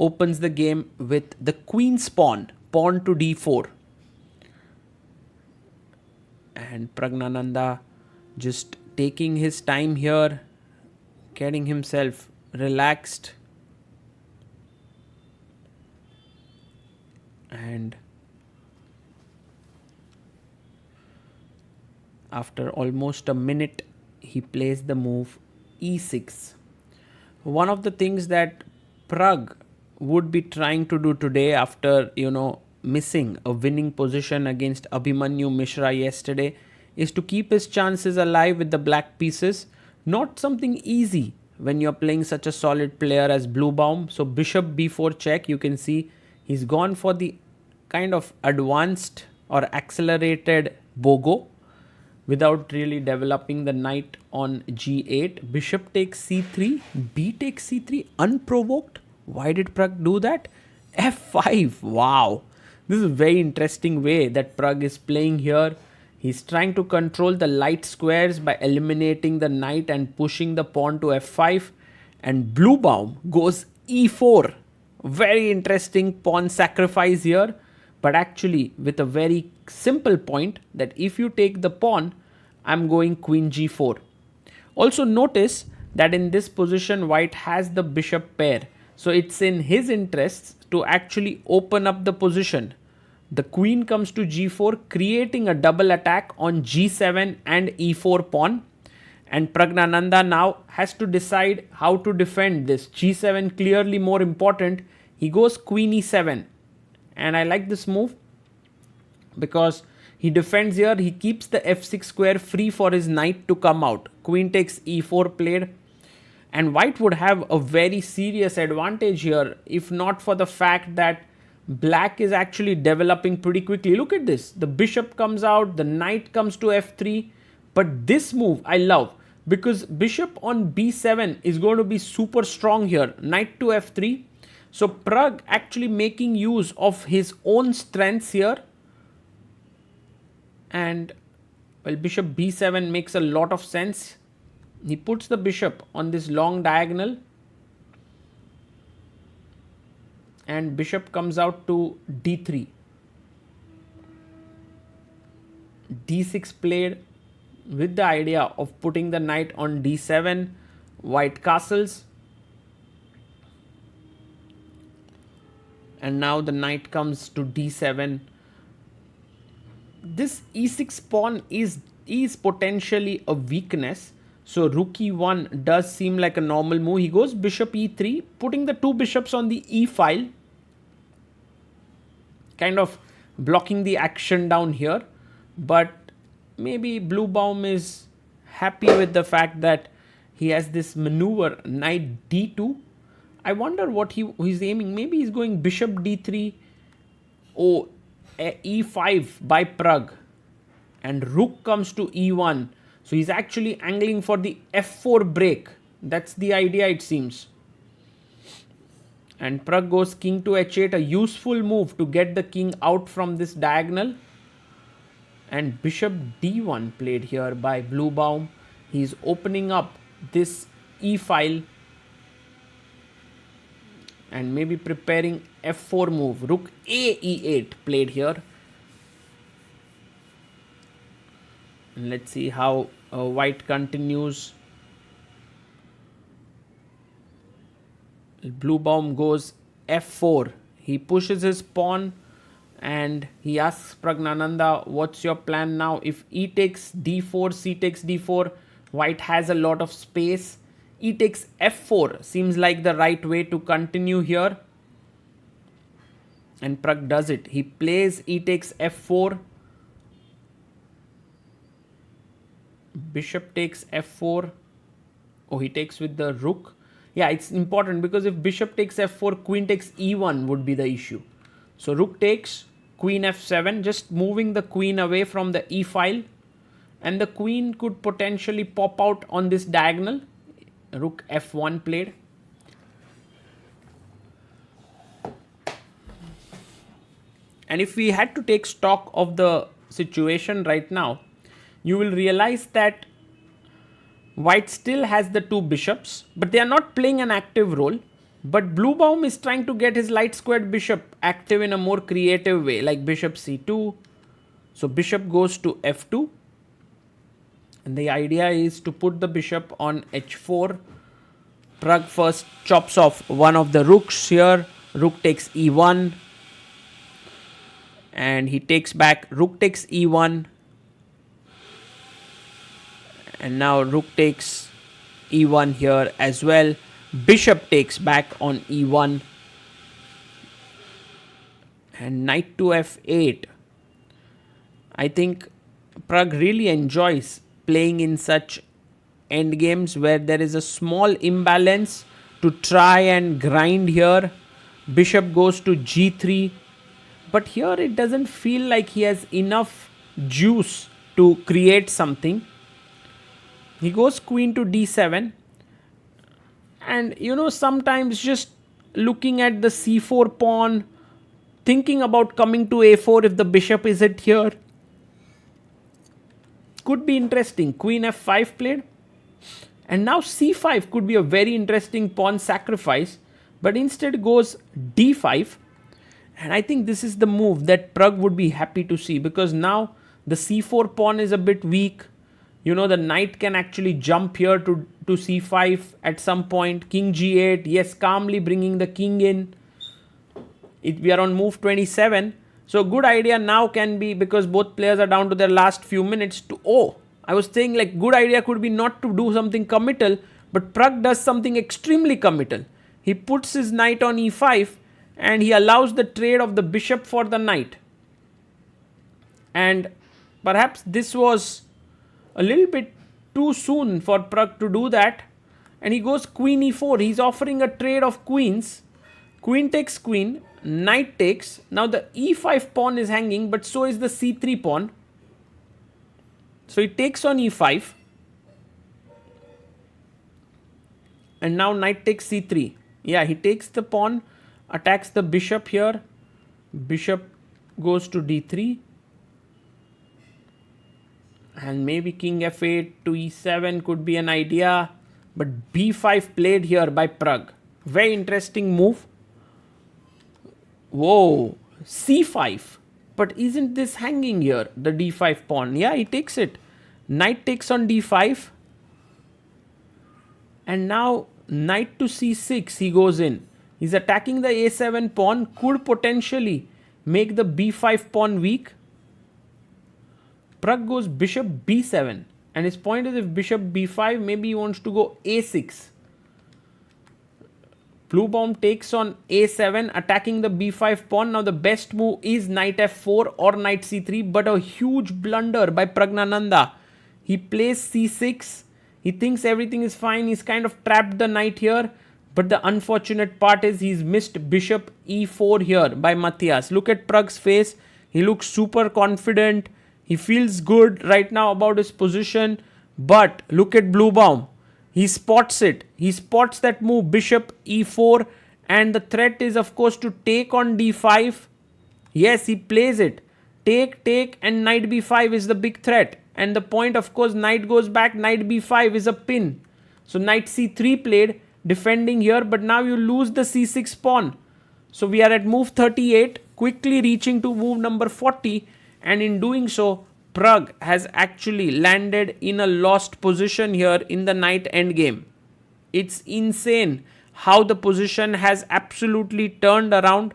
opens the game with the queen's pawn to d4. And Praggnanandhaa just taking his time here, getting himself relaxed. And after almost a minute, he plays the move e6. One of the things that Pragg would be trying to do today after, missing a winning position against Abhimanyu Mishra yesterday is to keep his chances alive with the black pieces. Not something easy when you're playing such a solid player as Bluebaum. So bishop b4 check, you can see he's gone for the kind of advanced or accelerated bogo without really developing the knight on g8. Bishop takes c3, b takes c3, unprovoked. Why did Pragg do that? f5, wow. This is a very interesting way that Pragg is playing here. He's trying to control the light squares by eliminating the knight and pushing the pawn to f5. And Bluebaum goes e4. Very interesting pawn sacrifice here. But actually with a very simple point that if you take the pawn, I'm going queen g4. Also notice that in this position, white has the bishop pair. So it's in his interests to actually open up the position. The queen comes to g4, creating a double attack on g7 and e4 pawn. And Praggnanandhaa now has to decide how to defend this. g7 clearly more important. He goes queen e7. And I like this move because he defends here. He keeps the f6 square free for his knight to come out. Queen takes e4 played. And white would have a very serious advantage here if not for the fact that black is actually developing pretty quickly. Look at this. The bishop comes out. The knight comes to f3. But this move I love because bishop on b7 is going to be super strong here. Knight to f3. So Pragg actually making use of his own strengths here. And well, bishop b7 makes a lot of sense. He puts the bishop on this long diagonal. And bishop comes out to d3. d6 played with the idea of putting the knight on d7. White castles. And now the knight comes to d7. This e6 pawn is potentially a weakness. So rook e1 does seem like a normal move. He goes bishop e3, putting the two bishops on the e file. Kind of blocking the action down here. But maybe Bluebaum is happy with the fact that he has this maneuver knight d2. I wonder what he's aiming. Maybe he's going bishop d3 or e5 by Pragg. And rook comes to e1. So he's actually angling for the f4 break. That's the idea it seems. And Pragg goes king to h8, a useful move to get the king out from this diagonal. And bishop d1 played here by Bluebaum. He's opening up this e file. And maybe preparing f4 move. Rook a e8 played here. And let's see how white continues. Bluebaum goes f4. He pushes his pawn and he asks Praggnanandhaa, what's your plan now? If e takes d4, c takes d4, white has a lot of space. E takes f4 seems like the right way to continue here. And Pragg does it. He plays e takes f4. Bishop takes f4. Oh, he takes with the rook. Yeah, it's important because if bishop takes f4, queen takes e1 would be the issue. So rook takes, queen f7, just moving the queen away from the e file. And the queen could potentially pop out on this diagonal. Rook f1 played. And if we had to take stock of the situation right now, you will realize that white still has the two bishops, but they are not playing an active role. But Bluebaum is trying to get his light squared bishop active in a more creative way, like bishop c2. So bishop goes to f2. And the idea is to put the bishop on h4. Pragg first chops off one of the rooks here. Rook takes e1. And he takes back. Rook takes e1. And now rook takes e1 here as well. Bishop takes back on e1. And knight to f8. I think Pragg really enjoys playing in such endgames where there is a small imbalance to try and grind here. Bishop goes to g3. But here it doesn't feel like he has enough juice to create something. He goes queen to d7. And sometimes just looking at the c4 pawn, thinking about coming to a4 if the bishop isn't here, could be interesting. Queen f5 played. And now c5 could be a very interesting pawn sacrifice. But instead goes d5. And I think this is the move that Pragg would be happy to see, because now the c4 pawn is a bit weak. The knight can actually jump here to c5 at some point. King g8. Yes, calmly bringing the king in. We are on move 27. So good idea now can be, because both players are down to their last few minutes, I was saying like good idea could be not to do something committal, but Pragg does something extremely committal. He puts his knight on e5 and he allows the trade of the bishop for the knight. And perhaps this was a little bit too soon for Pragg to do that. And he goes queen e4. He's offering a trade of queens. Queen takes queen. Knight takes. Now the e5 pawn is hanging, but so is the c3 pawn. So he takes on e5. And now knight takes c3. Yeah, he takes the pawn, attacks the bishop here. Bishop goes to d3. And maybe king f8 to e7 could be an idea. But b5 played here by Pragg. Very interesting move. Whoa, c5. But isn't this hanging here, the d5 pawn? Yeah, he takes it. Knight takes on d5. And now knight to c6 he goes in. He's attacking the a7 pawn. Could potentially make the b5 pawn weak. Pragg goes bishop b7. And his point is, if bishop b5, maybe he wants to go a6. Bluebaum takes on a7, attacking the b5 pawn. Now the best move is knight f4 or knight c3, but a huge blunder by Praggnanandhaa. He plays c6. He thinks everything is fine. He's kind of trapped the knight here. But the unfortunate part is he's missed bishop e4 here by Matthias. Look at Pragg's face. He looks super confident. He feels good right now about his position. But look at Bluebaum. He spots it. He spots that move, bishop e4. And the threat is, of course, to take on d5. Yes, he plays it. Take, and knight b5 is the big threat. And the point, of course, knight goes back, knight b5 is a pin. So knight c3 played, defending here. But now you lose the c6 pawn. So we are at move 38, quickly reaching to move number 40. And in doing so, Pragg has actually landed in a lost position here in the knight endgame. It's insane how the position has absolutely turned around.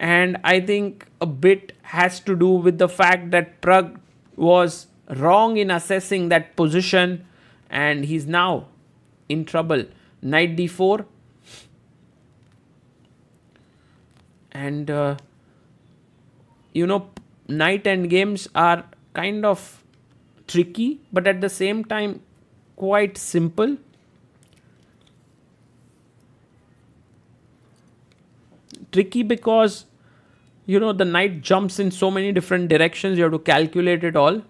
And I think a bit has to do with the fact that Pragg was wrong in assessing that position. And he's now in trouble. Knight d4. And, knight endgames are kind of tricky, but at the same time quite simple. Tricky because the knight jumps in so many different directions. You have to calculate it all.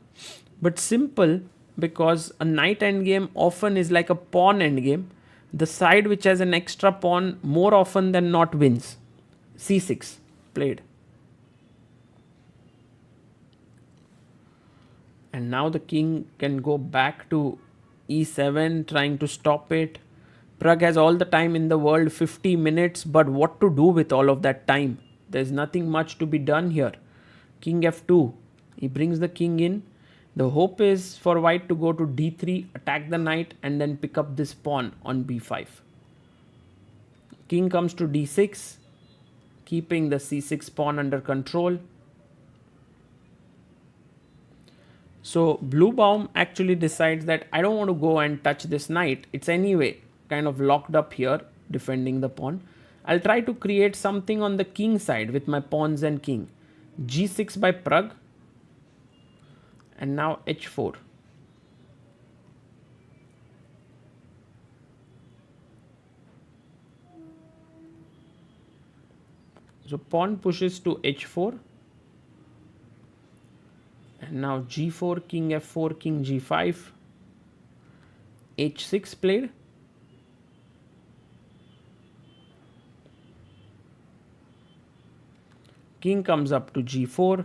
But simple because a knight endgame often is like a pawn endgame. The side which has an extra pawn more often than not wins. c6 played. And now the king can go back to e7, trying to stop it. Pragg has all the time in the world, 50 minutes, but what to do with all of that time? There's nothing much to be done here. King f2. He brings the king in. The hope is for white to go to d3, attack the knight, and then pick up this pawn on b5. King comes to d6, keeping the c6 pawn under control. So Bluebaum actually decides that I don't want to go and touch this knight. It's anyway kind of locked up here, defending the pawn. I'll try to create something on the king side with my pawns and king. g6 by Pragg. And now h4. So pawn pushes to h4. And now g4, king f4, king g5. h6 played. King comes up to g4.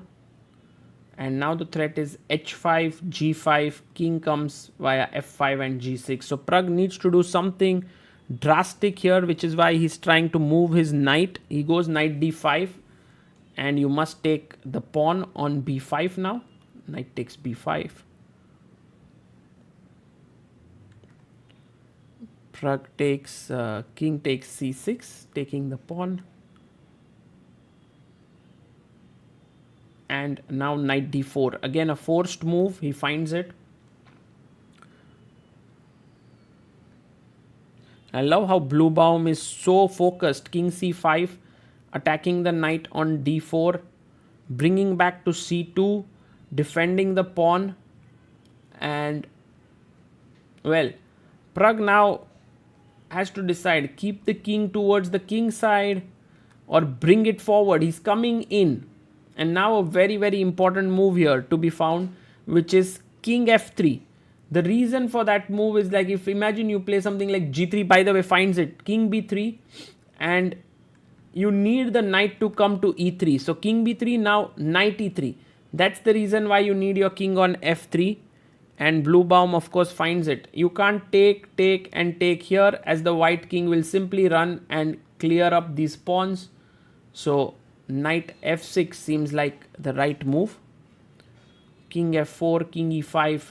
And now the threat is h5, g5, king comes via f5 and g6. So Pragg needs to do something drastic here, which is why he's trying to move his knight. He goes knight d5, and you must take the pawn on b5 now. Knight takes b5. Pragg takes, king takes c6, taking the pawn. And now knight d4. Again a forced move. He finds it. I love how Bluebaum is so focused. King c5, attacking the knight on d4, bringing back to c2, defending the pawn. And well, Pragg now has to decide, keep the king towards the king side or bring it forward. He's coming in. And now a very, very important move here to be found, which is king f3. The reason for that move is like, if imagine you play something like g3, by the way, finds it, king b3, and you need the knight to come to e3. So king b3, now knight e3. That's the reason why you need your king on f3. And Bluebaum, of course, finds it. You can't take, and take here, as the white king will simply run and clear up these pawns. So knight f6 seems like the right move. King f4, king e5.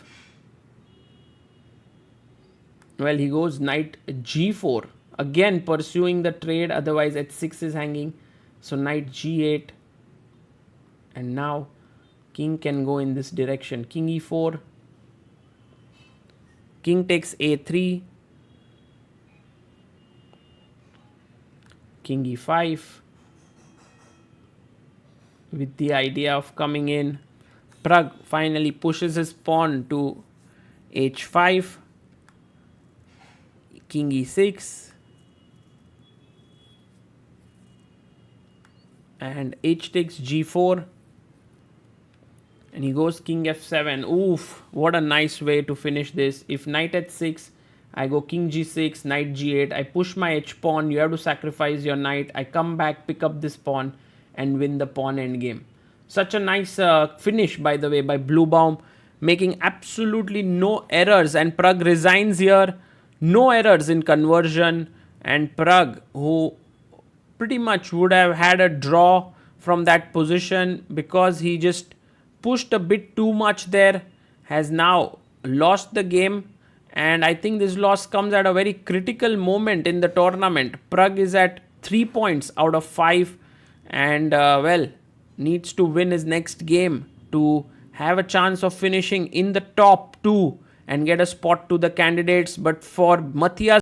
Well, he goes knight g4. Again pursuing the trade, otherwise h6 is hanging. So knight g8. And now king can go in this direction. King e4. King takes a3. King e5. With the idea of coming in. Pragg finally pushes his pawn to h5. King e6. And h takes g4. And he goes king f7. Oof, what a nice way to finish this. If knight h6, I go king g6, knight g8. I push my h pawn. You have to sacrifice your knight. I come back, pick up this pawn, and win the pawn endgame. Such a nice finish, by the way, by Bluebaum, making absolutely no errors. And Pragg resigns here. No errors in conversion. And Pragg, who pretty much would have had a draw from that position because he just pushed a bit too much there, has now lost the game. And I think this loss comes at a very critical moment in the tournament. Pragg is at 3 points out of 5 and well, needs to win his next game to have a chance of finishing in the top 2 and get a spot to the candidates. But for Matthias,